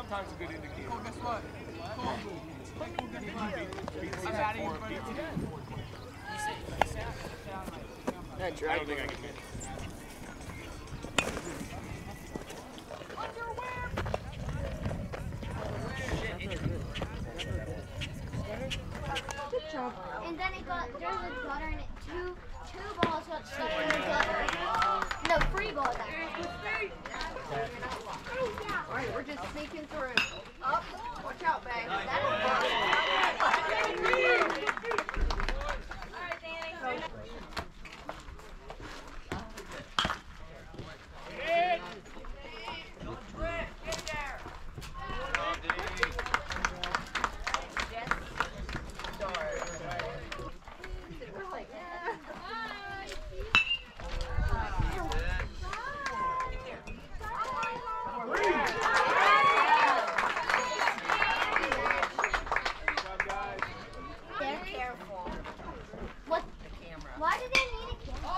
sometimes a good indicator. Cole, guess what? Cole, I'm out of here. I don't think I can hit. Good job. And then it got, there's a gutter in it. Two balls got stuck in the gutter. No, 3 balls actually. Alright, we're just sneaking through. Up. Watch out, babe. Alright, Danny. Why did they need a camera?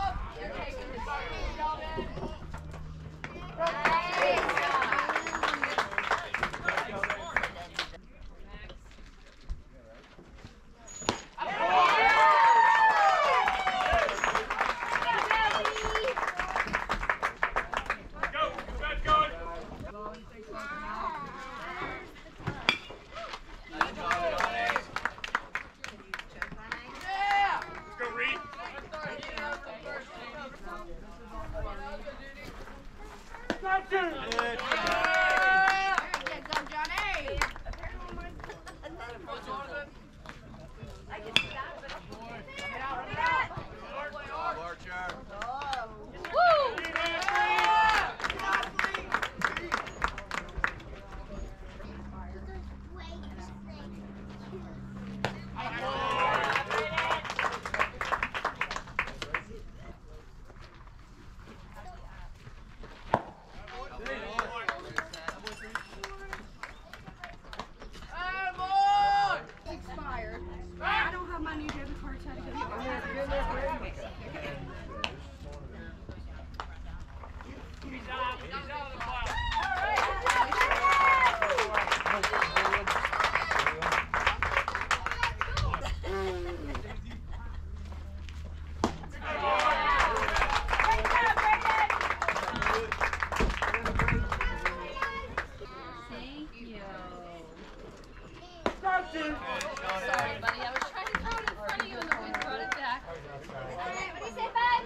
Sorry, buddy. I was trying to throw it in front of you and then we brought it back. Alright, what do you say, bud?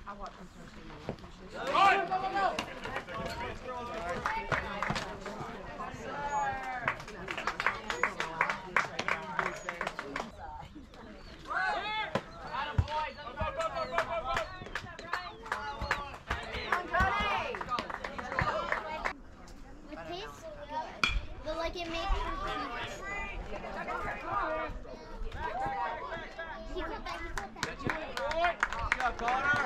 I watch this Go, like it makes he caught that. Good job, Connor.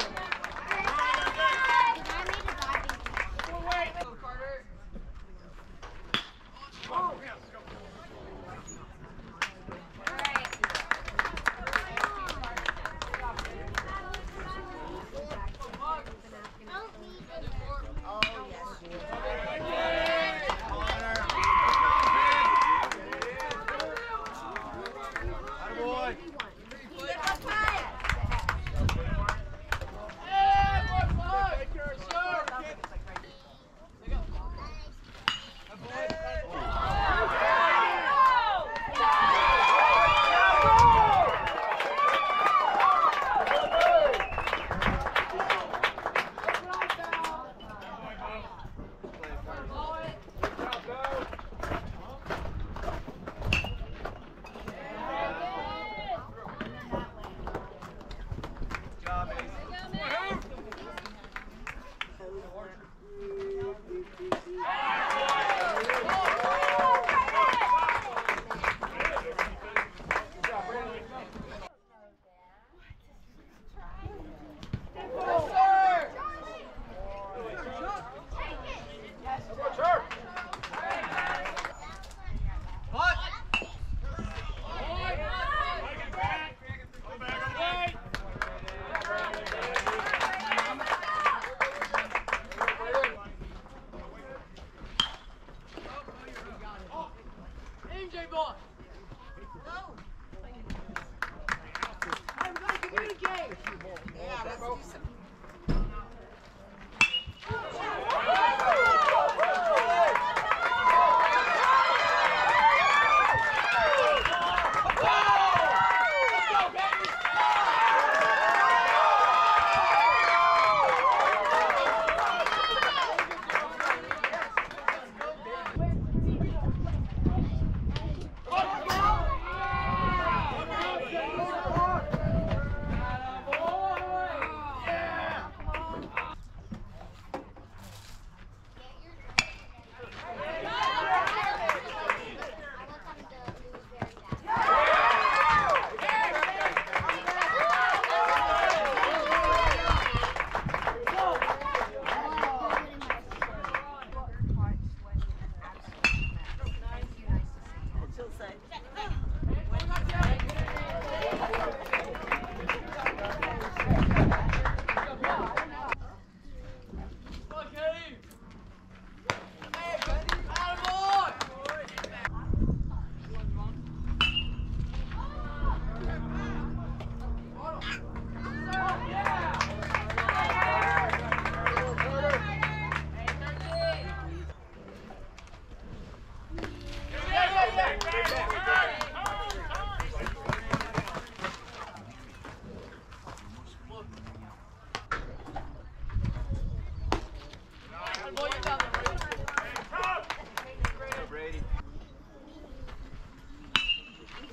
Brady.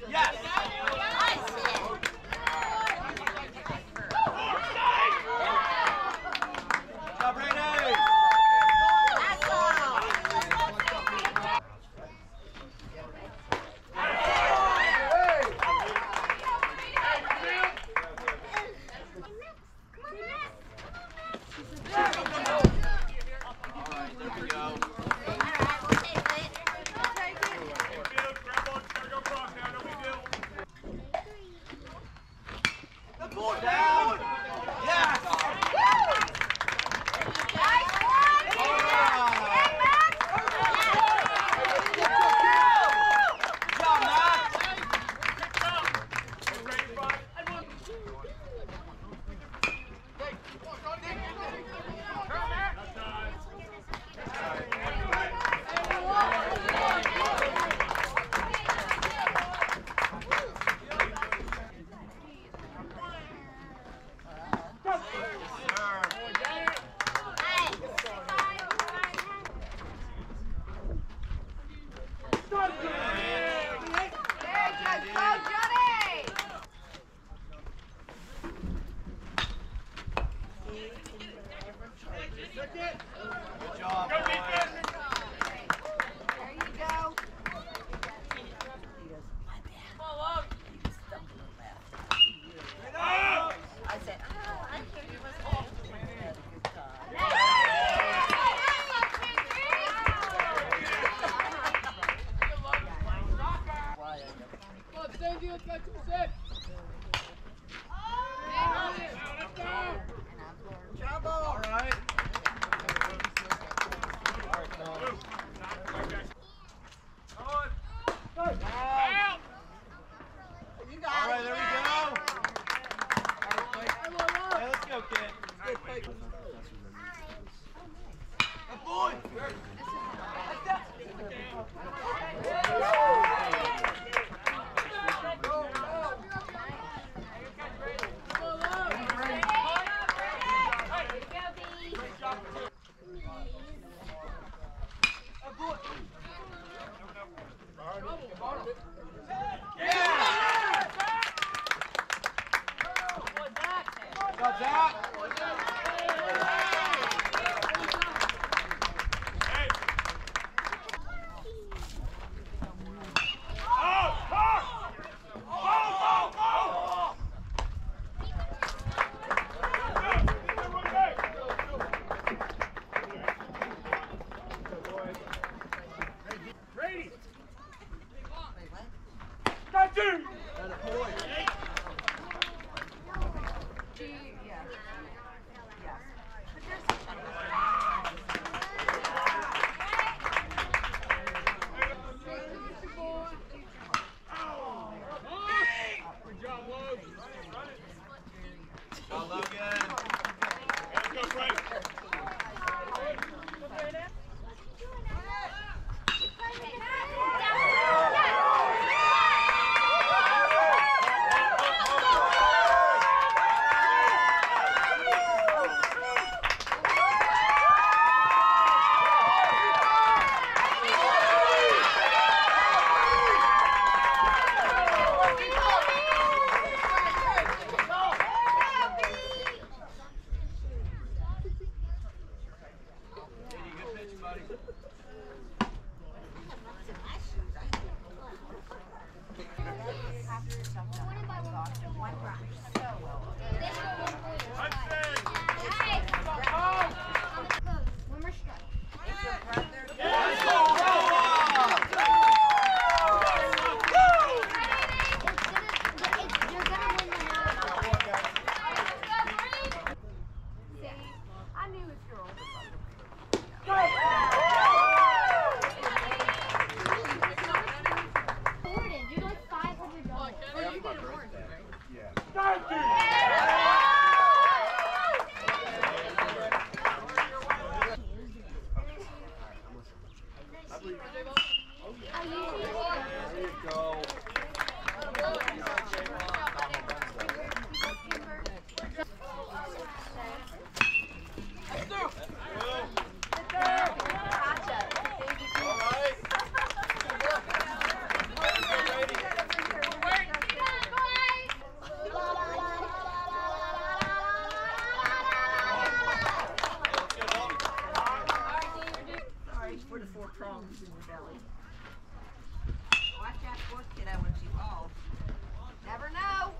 Yes! Go, Brady! Down! Yes! Good job, boys. There you go. I said, oh, I hear you was off. Good time. Trouble! All right. You got All right, it. there we go. Hey, let's go, kid. Good boy. Go, Zach. Go, Logan. Good pitch, buddy. One more strike. Let's go, Noah! You're gonna win the match. I knew if you're older. Jordan, you're like $500. Oh, you get a warrant. There you go. I usually bones in your belly. Watch that poor kiddo when she falls. Never know.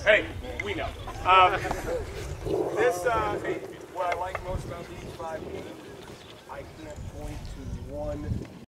Hey, we know. What I like most about these 5 games, I can't point to one